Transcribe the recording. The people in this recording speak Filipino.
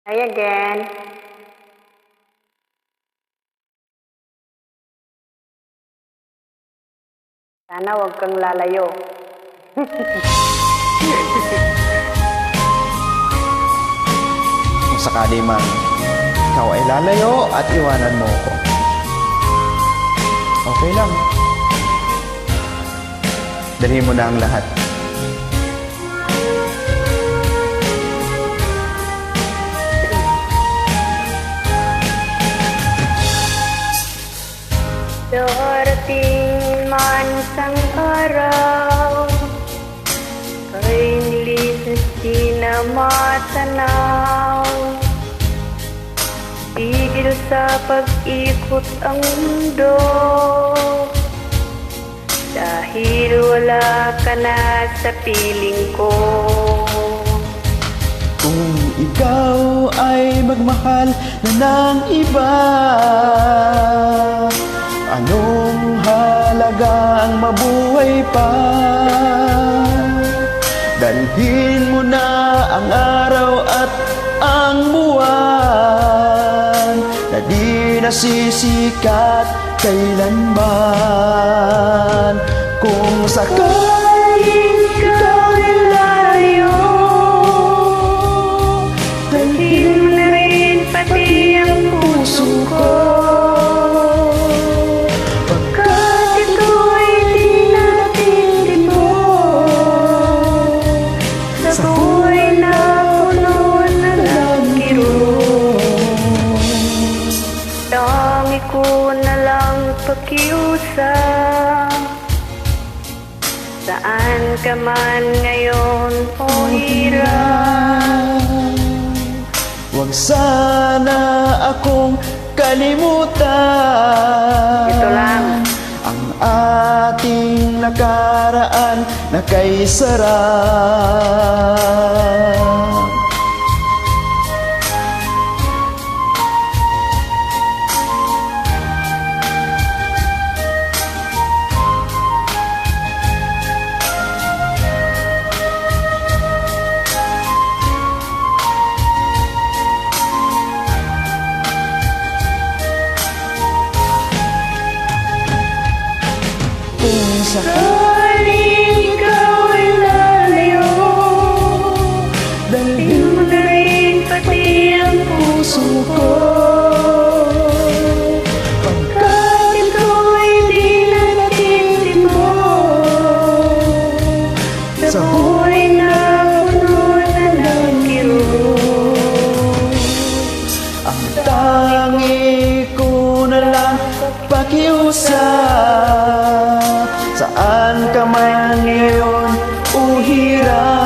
Hi again. Sana wag kang lalayo. Kung sakali man ikaw ay lalayo at iwanan mo ko, okay lang. Dalhin mo na ang lahat. Darating man isang araw, kay nilisas di na matanaw. Tigil sa pag-ikot ang mundo, dahil wala ka na sa piling ko. Kung ikaw ay magmahal na ng iba, anong halaga ang mabuhay pa? Dalhin mo na ang araw at ang buwan na di nasisikat kailanman. Kung sakaling ikaw ay lalayo, Dalhin mo na rin pati ang puso ko, pagkat ito ay di natin mo. Sa buhay na puno na ng kirot, tangi ko na lang pakiusap. Saan ka man ngayon o hirap, huwag sana akong kalimutan. ito lang. Ang ating nakaraan na kay sarap. Kung Sakaling ikaw ay lalayo, dalhin mo na rin pati ang puso ko, pagkat ito ay di natin mo. Sa buhay na puno na ng kirot, ang tangi ko na lang pakiusap, saan ka man ngayon o hirap,